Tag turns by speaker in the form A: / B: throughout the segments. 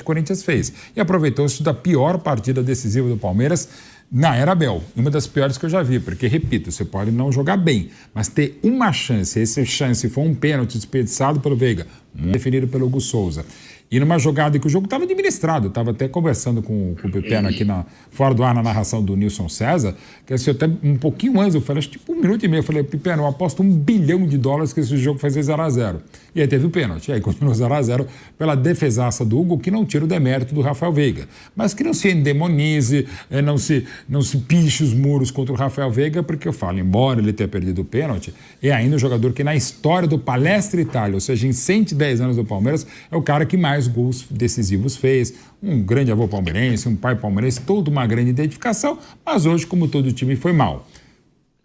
A: o Corinthians fez. E aproveitou-se da pior partida decisiva do Palmeiras na era Abel. Uma das piores que eu já vi, porque, repito, você pode não jogar bem, mas ter uma chance, essa chance foi um pênalti desperdiçado pelo Veiga, definido pelo Hugo Souza. E numa jogada que o jogo estava administrado, estava até conversando com o Pipeno aqui fora do ar na narração do Nilson César, que assim, até um pouquinho antes, eu falei, acho que tipo 1 minuto e meio, eu falei, Pipeno, eu aposto $1 bilhão que esse jogo vai ser 0-0. E aí teve o pênalti, e aí continuou 0-0 pela defesaça do Hugo, que não tira o demérito do Rafael Veiga, mas que não se endemonize, não se piche os muros contra o Rafael Veiga, porque eu falo, embora ele tenha perdido o pênalti, é ainda um jogador que na história do Palestra Itália, ou seja, em 110 anos do Palmeiras, é o cara que mais gols decisivos fez, um grande avô palmeirense, um pai palmeirense, toda uma grande identificação, mas hoje, como todo time, foi mal.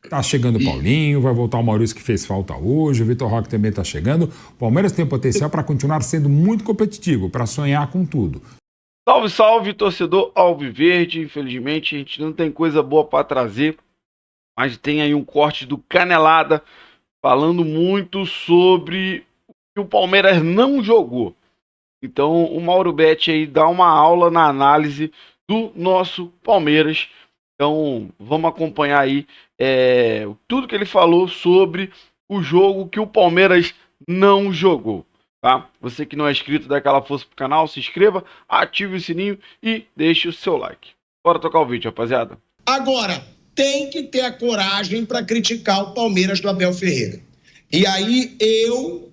A: Tá chegando o Paulinho, vai voltar o Maurício que fez falta hoje, o Vitor Roque também tá chegando. O Palmeiras tem potencial para continuar sendo muito competitivo, para sonhar com tudo.
B: Salve, salve, torcedor alviverde. Infelizmente, a gente não tem coisa boa para trazer, mas tem aí um corte do Canelada falando muito sobre o que o Palmeiras não jogou. Então, o Mauro Betti aí dá uma aula na análise do nosso Palmeiras. Então, vamos acompanhar aí tudo que ele falou sobre o jogo que o Palmeiras não jogou, tá? Você que não é inscrito, dá aquela força pro canal, se inscreva, ative o sininho e deixe o seu like. Bora tocar o vídeo, rapaziada.
C: Agora, tem que ter a coragem para criticar o Palmeiras do Abel Ferreira. E aí eu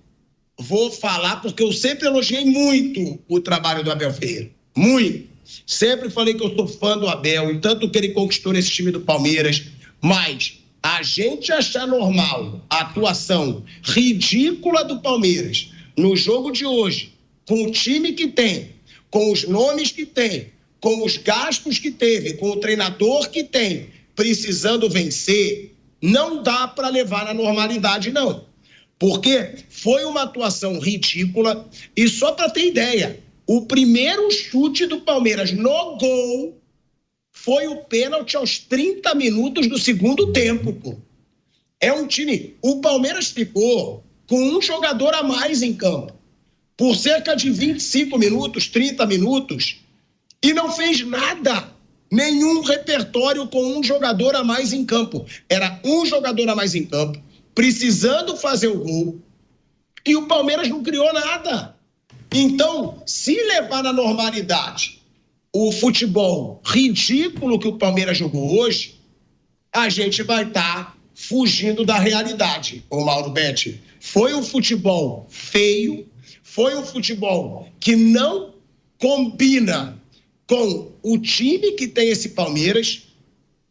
C: vou falar, porque eu sempre elogiei muito o trabalho do Abel Ferreira. Muito. Sempre falei que eu sou fã do Abel, e tanto que ele conquistou esse time do Palmeiras. Mas a gente achar normal a atuação ridícula do Palmeiras no jogo de hoje, com o time que tem, com os nomes que tem, com os gastos que teve, com o treinador que tem, precisando vencer, não dá para levar na normalidade, não. Porque foi uma atuação ridícula. E só para ter ideia, o primeiro chute do Palmeiras no gol foi o pênalti aos 30 minutos do segundo tempo, pô. É um time... O Palmeiras ficou com um jogador a mais em campo por cerca de 25 minutos, 30 minutos, e não fez nada. Nenhum repertório com um jogador a mais em campo. Era um jogador a mais em campo, precisando fazer o gol, e o Palmeiras não criou nada. Então, se levar na normalidade o futebol ridículo que o Palmeiras jogou hoje, a gente vai estar fugindo da realidade, ô Mauro Betti. Foi um futebol feio, foi um futebol que não combina com o time que tem esse Palmeiras,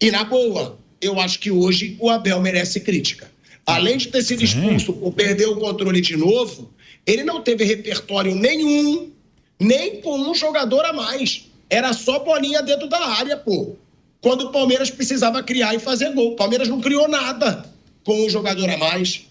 C: e na boa, eu acho que hoje o Abel merece crítica. Além de ter sido expulso por perder o controle de novo, ele não teve repertório nenhum, nem com um jogador a mais. Era só bolinha dentro da área, pô. Quando o Palmeiras precisava criar e fazer gol. O Palmeiras não criou nada com um jogador a mais.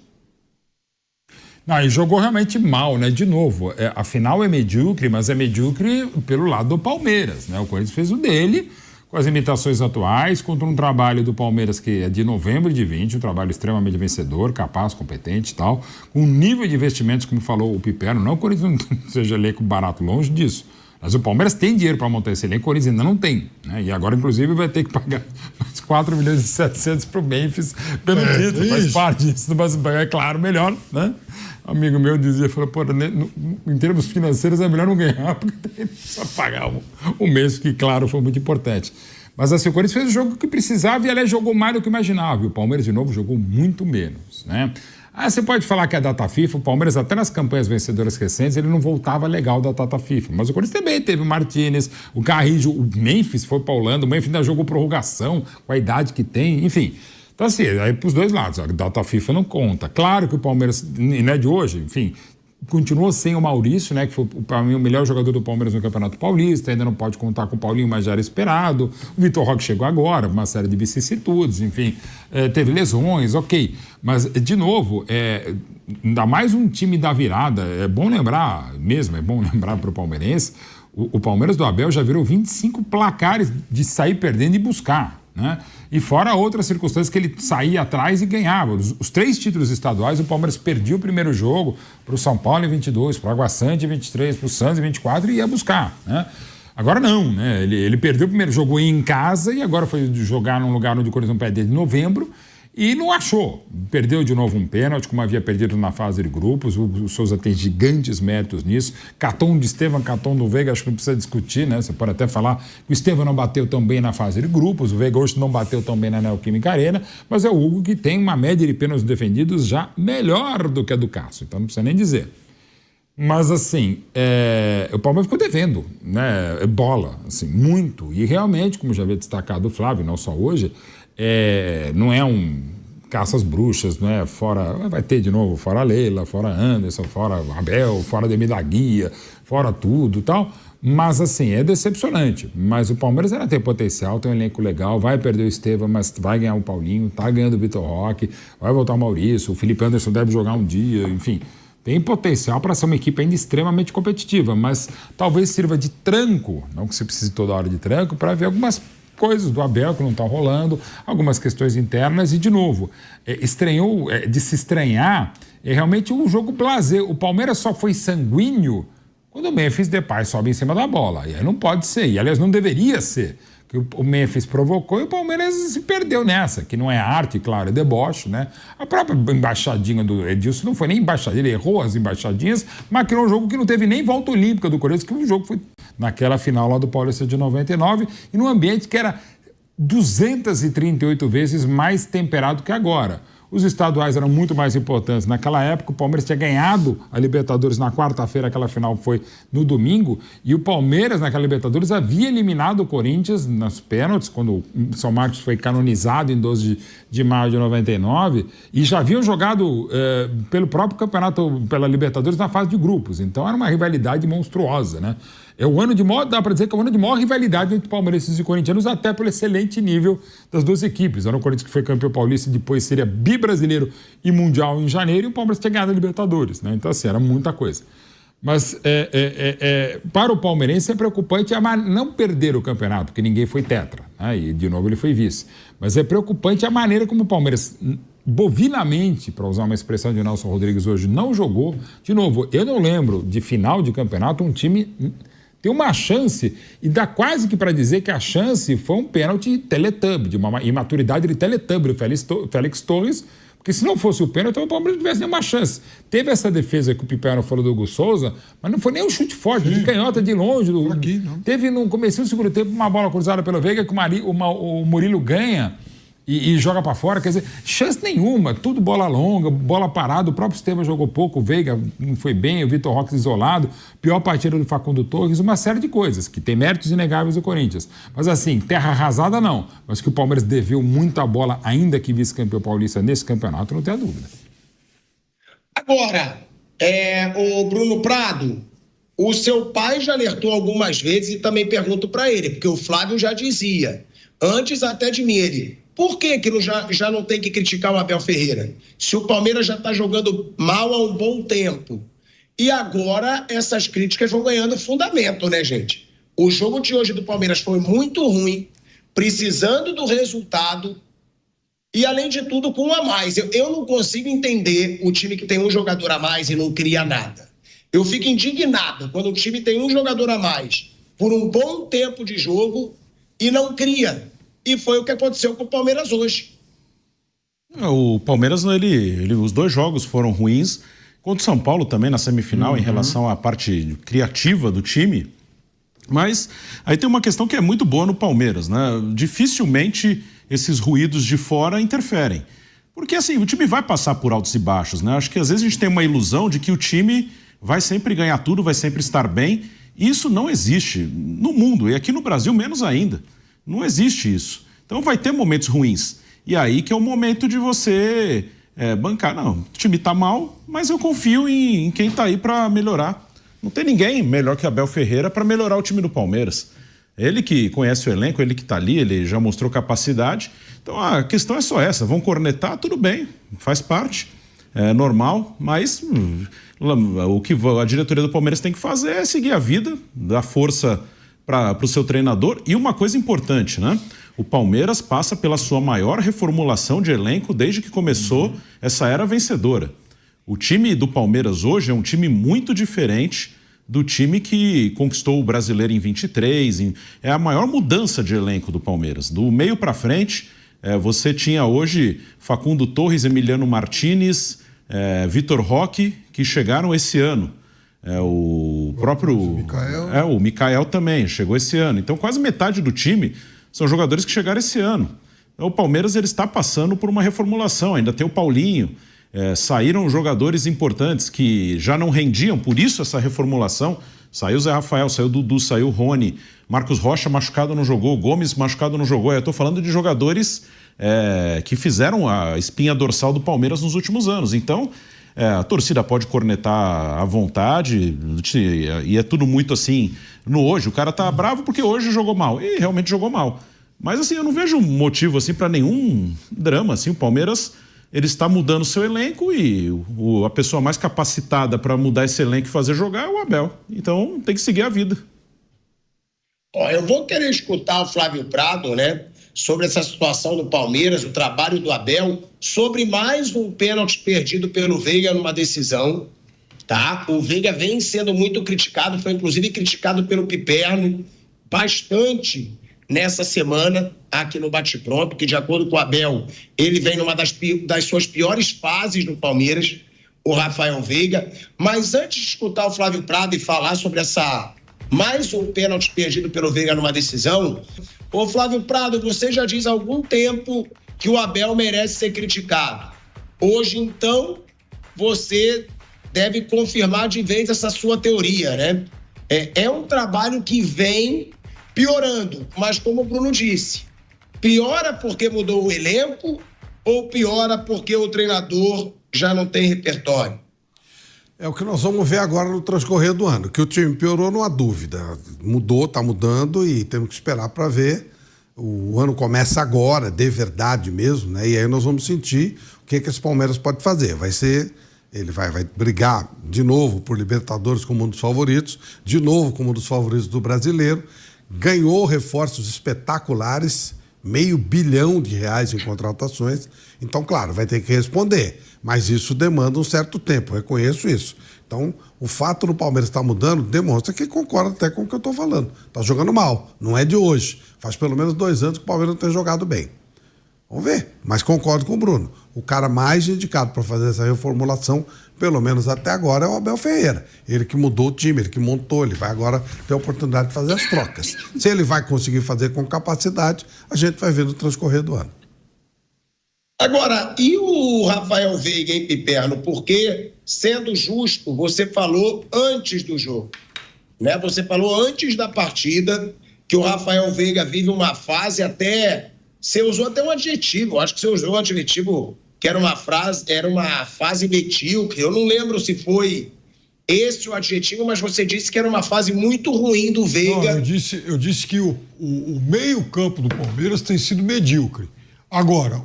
A: Não, e jogou realmente mal, né? De novo, a final é medíocre, mas é medíocre pelo lado do Palmeiras, né? O Corinthians fez o dele, com as limitações atuais, contra um trabalho do Palmeiras que é de novembro de 20, um trabalho extremamente vencedor, capaz, competente e tal, com um nível de investimentos, como falou o Pipeno, não o Corinthians não seja elenco barato, longe disso. Mas o Palmeiras tem dinheiro para montar esse elenco, o Corinthians ainda não tem, né? E agora, inclusive, vai ter que pagar mais 4 milhões e 700 para o Memphis pelo título, faz parte disso, mas é claro, melhor, né? Um amigo meu dizia, falou, pô, em termos financeiros é melhor não ganhar, porque tem só pagar o mês, que, claro, foi muito importante. Mas assim, o Corinthians fez o jogo que precisava e, aliás, jogou mais do que imaginava. E o Palmeiras, de novo, jogou muito menos, né? Você pode falar que é a data FIFA, o Palmeiras, até nas campanhas vencedoras recentes, ele não voltava legal da data FIFA. Mas o Corinthians também teve o Martínez, o Carrijo, o Memphis foi pra Holanda, o Memphis ainda jogou prorrogação, com a idade que tem, enfim. Então, assim, aí pros dois lados, a data FIFA não conta. Claro que o Palmeiras, e não é de hoje, enfim, continuou sem o Maurício, né, que foi, para mim, o melhor jogador do Palmeiras no Campeonato Paulista, ainda não pode contar com o Paulinho, mas já era esperado. O Vitor Roque chegou agora, uma série de vicissitudes, enfim, teve lesões, ok. Mas, de novo, ainda mais um time da virada, é bom lembrar para o palmeirense, o Palmeiras do Abel já virou 25 placares de sair perdendo e buscar. né? E fora outras circunstâncias que ele saía atrás e ganhava. Os 3 títulos estaduais, o Palmeiras perdia o primeiro jogo para o São Paulo em 22, para o Água Santa em 23, para o Santos em 24 e ia buscar, né? Agora não, né? Ele perdeu o primeiro jogo em casa e agora foi jogar num lugar onde o Corinthians não perde desde novembro e não achou. Perdeu de novo um pênalti, como havia perdido na fase de grupos. O Souza tem gigantes méritos nisso. Caton de Estevam, Caton do Veiga, acho que não precisa discutir, né? Você pode até falar que o Estevam não bateu tão bem na fase de grupos, o Veiga hoje não bateu tão bem na Neoquímica Arena, mas é o Hugo que tem uma média de pênaltis defendidos já melhor do que a do Cássio, então não precisa nem dizer. Mas, assim, o Palmeiras ficou devendo, né? Bola, assim, muito. E, realmente, como já havia destacado o Flávio, não só hoje, não é um caça às bruxas, não é? Fora, vai ter de novo, fora Leila, fora Anderson, fora Abel, fora Demir da Guia, fora tudo e tal. Mas, assim, é decepcionante. Mas o Palmeiras ainda tem potencial, tem um elenco legal, vai perder o Estevam, mas vai ganhar o Paulinho, tá ganhando o Vitor Roque, vai voltar o Maurício, o Felipe Anderson deve jogar um dia, enfim... Tem potencial para ser uma equipe ainda extremamente competitiva, mas talvez sirva de tranco, não que você precise toda hora de tranco, para ver algumas coisas do Abel que não estão rolando, algumas questões internas e, de novo, de se estranhar, é realmente um jogo blasé. O Palmeiras só foi sanguíneo quando o Memphis Depay sobe em cima da bola. E aí não pode ser, e aliás não deveria ser. Que o Memphis provocou e o Palmeiras se perdeu nessa, que não é arte, claro, é deboche, né? A própria embaixadinha do Edilson não foi nem embaixadinha, ele errou as embaixadinhas, mas criou um jogo que não teve nem volta olímpica do Corinthians, que o jogo foi naquela final lá do Paulista de 99, e num ambiente que era 238 vezes mais temperado que agora. Os estaduais eram muito mais importantes. Naquela época, o Palmeiras tinha ganhado a Libertadores na quarta-feira, aquela final foi no domingo, e o Palmeiras, naquela Libertadores, havia eliminado o Corinthians nas pênaltis, quando o São Marcos foi canonizado em 12 de maio de 99, e já haviam jogado pelo próprio campeonato, pela Libertadores, na fase de grupos. Então, era uma rivalidade monstruosa, né? Dá para dizer que é o ano de maior rivalidade entre palmeirenses e corintianos, até pelo excelente nível das duas equipes. Era o Corinthians que foi campeão paulista e depois seria bibrasileiro e mundial em janeiro, e o Palmeiras tinha ganhado a Libertadores, né? Então, assim, era muita coisa. Mas para o palmeirense é preocupante não perder o campeonato, porque ninguém foi tetra, né? E de novo ele foi vice. Mas é preocupante a maneira como o Palmeiras, bovinamente, para usar uma expressão de Nelson Rodrigues hoje, não jogou. De novo, eu não lembro de final de campeonato um time tem uma chance, e dá quase que para dizer que a chance foi um pênalti teletubb, de uma imaturidade de teletubb do Félix Torres, porque se não fosse o pênalti, o Palmeiras não tivesse nenhuma chance. Teve essa defesa que o Piperno falou do Hugo Souza, mas não foi nem um chute forte, de canhota de longe. Teve no começo do segundo tempo uma bola cruzada pelo Veiga que o Murilo ganha e joga para fora, quer dizer, chance nenhuma, tudo bola longa, bola parada, o próprio Estevam jogou pouco, o Veiga não foi bem, o Vitor Roque isolado, pior partida do Facundo Torres, uma série de coisas, que tem méritos inegáveis do Corinthians. Mas assim, terra arrasada não, mas que o Palmeiras deveu muita bola, ainda que vice-campeão paulista nesse campeonato, não tenha dúvida.
C: Agora, o Bruno Prado, o seu pai já alertou algumas vezes e também pergunto para ele, porque o Flávio já dizia, antes até de mim, por que já não tem que criticar o Abel Ferreira? Se o Palmeiras já está jogando mal há um bom tempo. E agora essas críticas vão ganhando fundamento, né, gente? O jogo de hoje do Palmeiras foi muito ruim, precisando do resultado e, além de tudo, com um a mais. Eu não consigo entender o time que tem um jogador a mais e não cria nada. Eu fico indignado quando o time tem um jogador a mais por um bom tempo de jogo e não cria. E foi o que aconteceu com o Palmeiras hoje.
D: O Palmeiras, os dois jogos foram ruins. Contra o São Paulo também na semifinal, em relação à parte criativa do time. Mas aí tem uma questão que é muito boa no Palmeiras, né? Dificilmente esses ruídos de fora interferem. Porque assim, o time vai passar por altos e baixos, né? Acho que às vezes a gente tem uma ilusão de que o time vai sempre ganhar tudo, vai sempre estar bem. E isso não existe no mundo, e aqui no Brasil menos ainda. Não existe isso. Então vai ter momentos ruins. E aí que é o momento de você bancar. Não, o time tá mal, mas eu confio em quem tá aí para melhorar. Não tem ninguém melhor que Abel Ferreira para melhorar o time do Palmeiras. Ele que conhece o elenco, ele que tá ali, ele já mostrou capacidade. Então a questão é só essa. Vão cornetar, tudo bem, faz parte, é normal, mas o que a diretoria do Palmeiras tem que fazer é seguir a vida, dar força para o seu treinador. E uma coisa importante, né? O Palmeiras passa pela sua maior reformulação de elenco desde que começou essa era vencedora. O time do Palmeiras hoje é um time muito diferente do time que conquistou o Brasileiro em 23. É a maior mudança de elenco do Palmeiras. Do meio para frente, você tinha hoje Facundo Torres, Emiliano Martinez, Vitor Roque, que chegaram esse ano. O próprio... o Mikael também chegou esse ano. Então quase metade do time são jogadores que chegaram esse ano. Então, o Palmeiras ele está passando por uma reformulação. Ainda tem o Paulinho. Saíram jogadores importantes que já não rendiam, por isso essa reformulação. Saiu o Zé Rafael, saiu o Dudu, saiu o Rony. Marcos Rocha machucado não jogou, Gomes machucado não jogou. Eu estou falando de jogadores que fizeram a espinha dorsal do Palmeiras nos últimos anos. Então, a torcida pode cornetar à vontade e é tudo muito assim no hoje. O cara tá bravo porque hoje jogou mal. E realmente jogou mal. Mas assim, eu não vejo motivo assim para nenhum drama. Assim, o Palmeiras ele está mudando seu elenco e a pessoa mais capacitada para mudar esse elenco e fazer jogar é o Abel. Então tem que seguir a vida.
C: Eu vou querer escutar o Flávio Prado, né? Sobre essa situação do Palmeiras, o trabalho do Abel, sobre mais um pênalti perdido pelo Veiga numa decisão, tá? O Veiga vem sendo muito criticado, foi inclusive criticado pelo Piperno bastante nessa semana aqui no Bate Pronto, que de acordo com o Abel, ele vem numa das suas piores fases no Palmeiras, o Rafael Veiga. Mas antes de escutar o Flávio Prado e falar sobre mais um pênalti perdido pelo Veiga numa decisão, ô Flávio Prado, você já diz há algum tempo que o Abel merece ser criticado. Hoje, então, você deve confirmar de vez essa sua teoria, né? É um trabalho que vem piorando, mas como o Bruno disse, piora porque mudou o elenco ou piora porque o treinador já não tem repertório?
E: É o que nós vamos ver agora no transcorrer do ano, que o time piorou, não há dúvida. Mudou, está mudando e temos que esperar para ver. O ano começa agora, de verdade mesmo, né? E aí nós vamos sentir o que esse Palmeiras pode fazer. Ele vai brigar de novo por Libertadores como um dos favoritos, de novo como um dos favoritos do Brasileiro. Ganhou reforços espetaculares, R$500 bilhão em contratações. Então, claro, vai ter que responder. Mas isso demanda um certo tempo, eu reconheço isso. Então, o fato do Palmeiras estar mudando demonstra que concorda até com o que eu estou falando. Está jogando mal, não é de hoje. Faz pelo menos 2 anos que o Palmeiras não tem jogado bem. Vamos ver, mas concordo com o Bruno. O cara mais indicado para fazer essa reformulação, pelo menos até agora, é o Abel Ferreira. Ele que mudou o time, ele que montou, ele vai agora ter a oportunidade de fazer as trocas. Se ele vai conseguir fazer com capacidade, a gente vai ver no transcorrer do ano.
C: Agora, e o Rafael Veiga, hein, Piperno? Porque, sendo justo, você falou antes do jogo, né? Você falou antes da partida que o Rafael Veiga vive uma fase até... Você usou até um adjetivo, acho que você usou um adjetivo que era uma fase medíocre. Eu não lembro se foi esse o adjetivo, mas você disse que era uma fase muito ruim do Veiga.
F: Não, eu disse que o meio-campo do Palmeiras tem sido medíocre. Agora,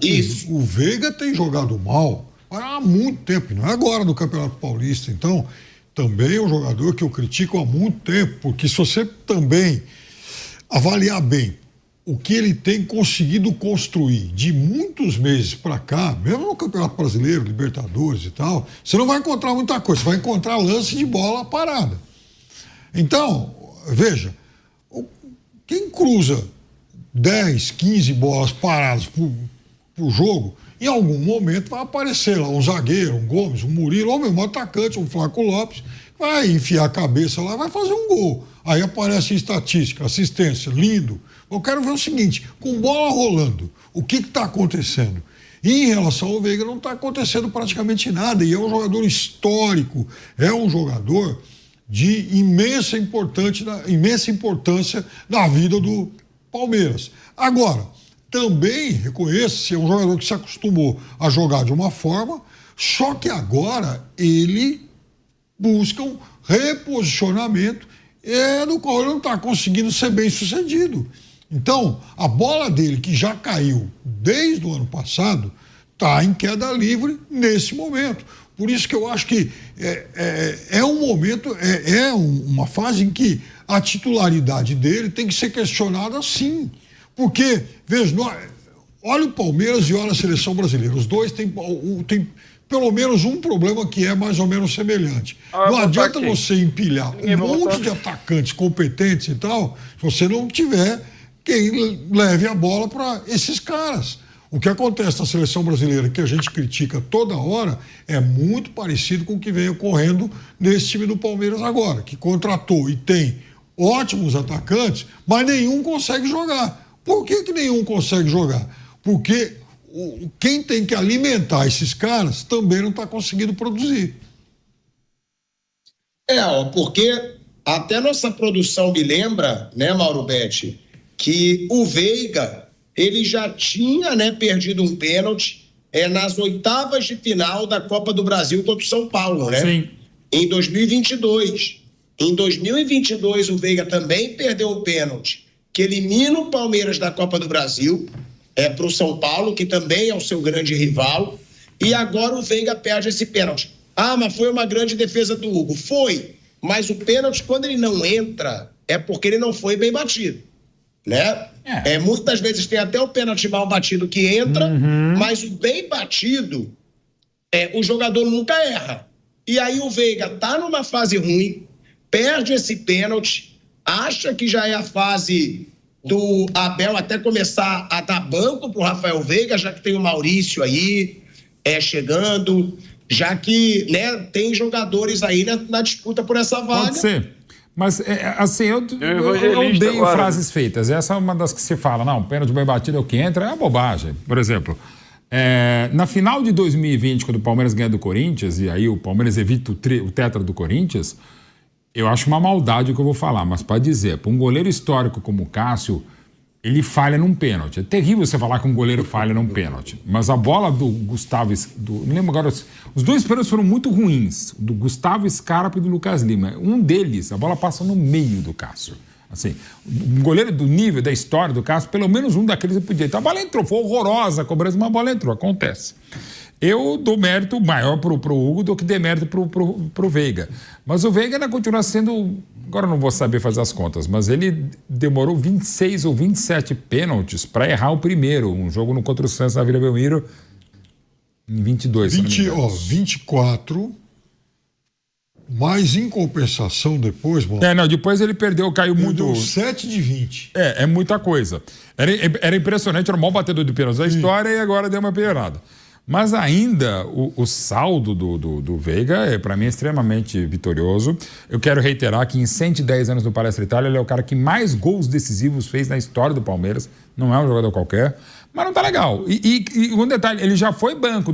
F: o Veiga tem jogado mal há muito tempo, não é agora no Campeonato Paulista. Então, também é um jogador que eu critico há muito tempo, porque se você também avaliar bem o que ele tem conseguido construir de muitos meses para cá, mesmo no Campeonato Brasileiro, Libertadores e tal, você não vai encontrar muita coisa, você vai encontrar lance de bola parada. Então, veja, quem cruza 10, 15 bolas paradas por jogo, em algum momento vai aparecer lá um zagueiro, um Gomes, um Murilo, ou mesmo um atacante, um Flaco Lopes, vai enfiar a cabeça lá e vai fazer um gol. Aí aparece estatística, assistência, lindo. Eu quero ver o seguinte, com bola rolando, o que está acontecendo? E em relação ao Veiga não está acontecendo praticamente nada, e é um jogador histórico, é um jogador de imensa importância na vida do Palmeiras. Agora, também reconheço que é um jogador que se acostumou a jogar de uma forma, só que agora ele busca um reposicionamento no qual ele não está conseguindo ser bem sucedido. Então, a bola dele, que já caiu desde o ano passado, está em queda livre nesse momento. Por isso que eu acho que é um momento, uma fase em que a titularidade dele tem que ser questionada sim. Porque, veja, olha o Palmeiras e olha a seleção brasileira. Os dois têm pelo menos um problema que é mais ou menos semelhante. Não adianta você empilhar um monte de atacantes competentes e tal, se você não tiver quem leve a bola para esses caras. O que acontece na seleção brasileira, que a gente critica toda hora, é muito parecido com o que vem ocorrendo nesse time do Palmeiras agora, que contratou e tem ótimos atacantes, mas nenhum consegue jogar. Por que nenhum consegue jogar? Porque quem tem que alimentar esses caras também não está conseguindo produzir.
C: Porque até nossa produção me lembra, né, Mauro Betti, que o Veiga, ele já tinha, né, perdido um pênalti nas oitavas de final da Copa do Brasil contra o São Paulo, né?
A: Sim.
C: Em 2022. Em 2022, o Veiga também perdeu um pênalti que elimina o Palmeiras da Copa do Brasil para o São Paulo, que também é o seu grande rival, e agora o Veiga perde esse pênalti. Mas foi uma grande defesa do Hugo. Foi, mas o pênalti, quando ele não entra, é porque ele não foi bem batido, né? Muitas vezes tem até o pênalti mal batido que entra, mas o bem batido, o jogador nunca erra. E aí o Veiga tá numa fase ruim, perde esse pênalti, acha que já é a fase do Abel até começar a dar banco pro Rafael Veiga, já que tem o Maurício aí chegando, já que, né, tem jogadores aí na disputa por essa vaga.
A: Pode ser. Mas, assim, eu odeio frases feitas. Essa é uma das que se fala, não, pênalti bem batido é o que entra, é uma bobagem. Por exemplo, na final de 2020, quando o Palmeiras ganha do Corinthians, e aí o Palmeiras evita o tetra do Corinthians, eu acho uma maldade o que eu vou falar, mas para dizer, para um goleiro histórico como o Cássio, ele falha num pênalti. É terrível você falar que um goleiro falha num pênalti. Mas a bola do Gustavo... não lembro agora... Os dois pênaltis foram muito ruins. Do Gustavo Scarpa e do Lucas Lima. Um deles, a bola passa no meio do Cássio. Assim, um goleiro do nível, da história do Cássio, pelo menos um daqueles ele podia. Então a bola entrou. Foi horrorosa a cobrança, mas a bola entrou. Acontece. Eu dou mérito maior pro Hugo do que demérito pro Veiga. Mas o Veiga ainda continua sendo... Agora eu não vou saber fazer as contas, mas ele demorou 26 ou 27 pênaltis para errar o primeiro. Um jogo no contra o Santos na Vila Belmiro em 22.
F: 24, mas em compensação depois...
A: depois ele caiu muito...
F: Perdeu 7 de 20.
A: É muita coisa. Era impressionante, era o maior batedor de pênaltis da história e agora deu uma piorada. Mas ainda o saldo do Veiga, para mim, é extremamente vitorioso. Eu quero reiterar que em 110 anos do Palestra Itália, ele é o cara que mais gols decisivos fez na história do Palmeiras. Não é um jogador qualquer, mas não tá legal. E um detalhe, ele já foi banco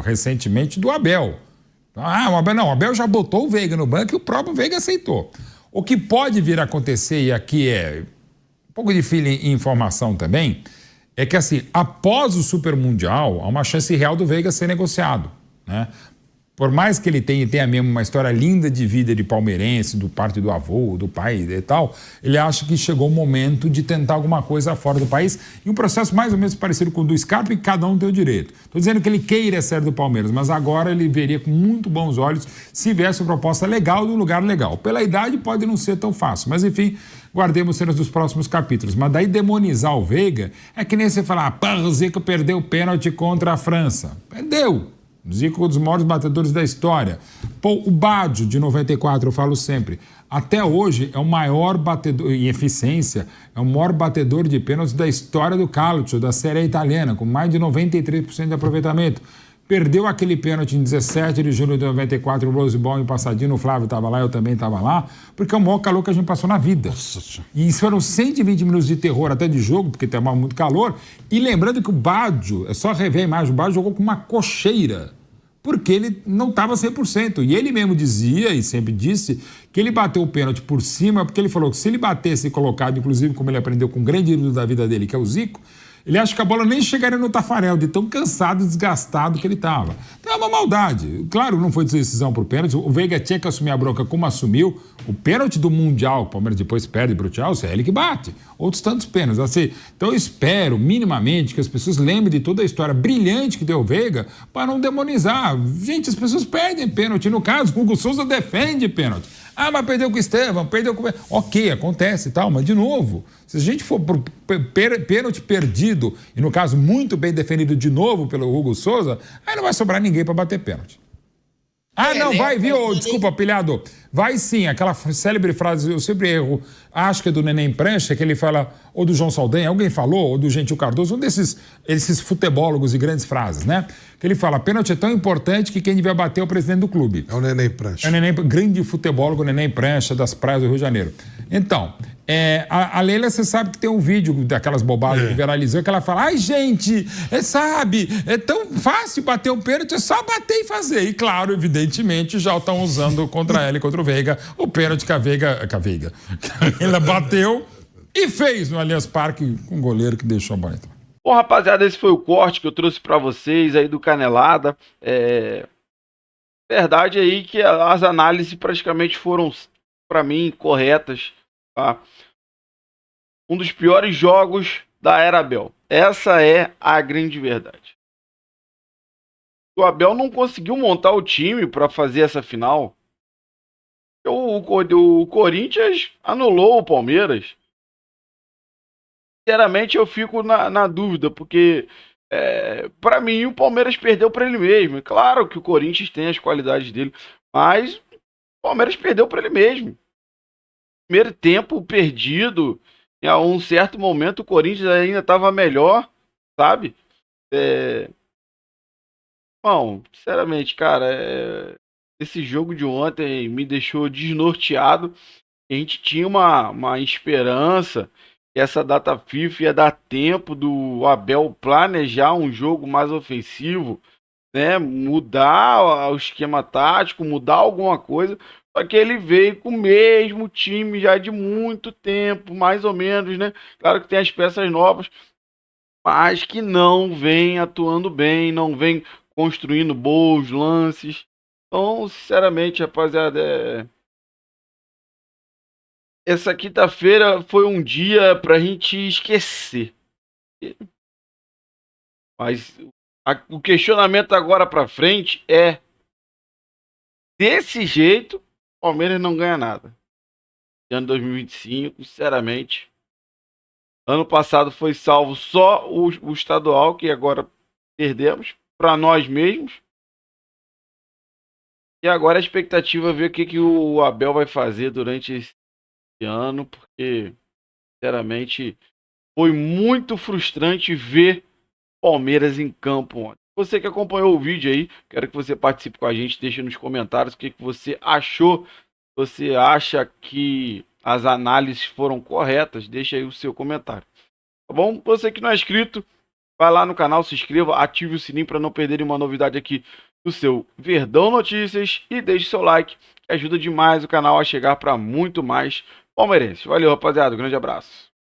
A: recentemente do Abel. O Abel já botou o Veiga no banco e o próprio Veiga aceitou. O que pode vir a acontecer, e aqui é um pouco de feeling e informação também, é que, assim, após o Super Mundial, há uma chance real do Veiga ser negociado, né? Por mais que ele tenha mesmo uma história linda de vida de palmeirense, do parte do avô, do pai e tal, ele acha que chegou o momento de tentar alguma coisa fora do país e um processo mais ou menos parecido com o do Scarpa e cada um tem o direito. Estou dizendo que ele queira ser do Palmeiras, mas agora ele veria com muito bons olhos se viesse uma proposta legal de um lugar legal. Pela idade pode não ser tão fácil, mas enfim... Guardemos cenas dos próximos capítulos. Mas daí demonizar o Veiga é que nem você falar, o Zico perdeu o pênalti contra a França. Perdeu. O Zico é um dos maiores batedores da história. O Baggio, de 94, eu falo sempre, até hoje é o maior batedor, em eficiência, é o maior batedor de pênaltis da história do Calcio, da Série A italiana, com mais de 93% de aproveitamento. Perdeu aquele pênalti em 17 de julho de 94, o Rose Bowl em Passadino, o Flávio estava lá, eu também estava lá, porque é o maior calor que a gente passou na vida. Nossa. E isso foram 120 minutos de terror até de jogo, porque estava muito calor. E lembrando que o Baggio, é só rever a imagem, o Baggio jogou com uma cocheira, porque ele não estava 100%. E ele mesmo dizia, e sempre disse, que ele bateu o pênalti por cima, porque ele falou que se ele batesse colocado, inclusive como ele aprendeu com o grande ídolo da vida dele, que é o Zico, Ele acha que a bola nem chegaria no Tafarel, de tão cansado e desgastado que ele estava. Então é uma maldade. Claro, não foi decisão pro pênalti. O Veiga tinha que assumir a bronca como assumiu. O pênalti do Mundial, o Palmeiras depois perde pro Chelsea, é ele que bate. Outros tantos pênaltis. Assim, então eu espero, minimamente, que as pessoas lembrem de toda a história brilhante que deu o Veiga para não demonizar. Gente, as pessoas perdem pênalti. No caso, o Hugo Souza defende pênalti. Ah, mas perdeu com o Estevão, perdeu com... Ok, acontece e tal, mas de novo, se a gente for por pênalti perdido, e no caso muito bem defendido de novo pelo Hugo Souza, aí não vai sobrar ninguém para bater pênalti. Ah, não, vai, viu? Desculpa, pilhado. Vai sim, aquela célebre frase, eu sempre erro, acho que é do Neném Prancha, que ele fala, ou do João Saldanha, alguém falou, ou do Gentil Cardoso, um esses futebólogos e grandes frases, né? Que ele fala, pênalti é tão importante que quem devia bater é o presidente do clube.
E: É o Neném Prancha.
A: É o Neném, grande futebólogo Neném Prancha das praias do Rio de Janeiro. Então, a Leila, você sabe que tem um vídeo daquelas bobagens que viralizou, que ela fala, ai gente, sabe, é tão fácil bater um pênalti, é só bater e fazer. E claro, evidentemente, já estão usando contra ela e contra o Veiga, o pênalti que a Leila bateu e fez no Allianz Parque com um goleiro que deixou a bola entrar.
B: Bom, rapaziada, esse foi o corte que eu trouxe pra vocês aí do Canelada. Verdade aí que as análises praticamente foram, pra mim, corretas. Tá? Um dos piores jogos da era Abel. Essa é a grande verdade. O Abel não conseguiu montar o time pra fazer essa final. O Corinthians anulou o Palmeiras. Sinceramente, eu fico na dúvida, porque para mim o Palmeiras perdeu para ele mesmo. Claro que o Corinthians tem as qualidades dele, mas o Palmeiras perdeu para ele mesmo. Primeiro tempo perdido, em um certo momento o Corinthians ainda estava melhor, sabe? Bom, sinceramente, cara, esse jogo de ontem me deixou desnorteado. A gente tinha uma esperança que essa data FIFA ia dar tempo do Abel planejar um jogo mais ofensivo, né? Mudar o esquema tático, mudar alguma coisa. Só que ele veio com o mesmo time já de muito tempo, mais ou menos, né? Claro que tem as peças novas, mas que não vem atuando bem, não vem construindo bons lances. Então, sinceramente, rapaziada, essa quinta-feira foi um dia pra gente esquecer. Mas o questionamento agora pra frente é: desse jeito, o Palmeiras não ganha nada. Ano 2025, sinceramente. Ano passado foi salvo só o estadual, que agora perdemos pra nós mesmos. E agora a expectativa é ver o que o Abel vai fazer durante esse ano, porque, sinceramente, foi muito frustrante ver Palmeiras em campo ontem. Você que acompanhou o vídeo aí, quero que você participe com a gente, deixe nos comentários o que você achou. Você acha que as análises foram corretas? Deixa aí o seu comentário. Tá bom? Você que não é inscrito, vai lá no canal, se inscreva, ative o sininho para não perder nenhuma novidade aqui do seu Verdão Notícias e deixe seu like, que ajuda demais o canal a chegar para muito mais palmeirenses. Valeu, rapaziada. Um grande abraço.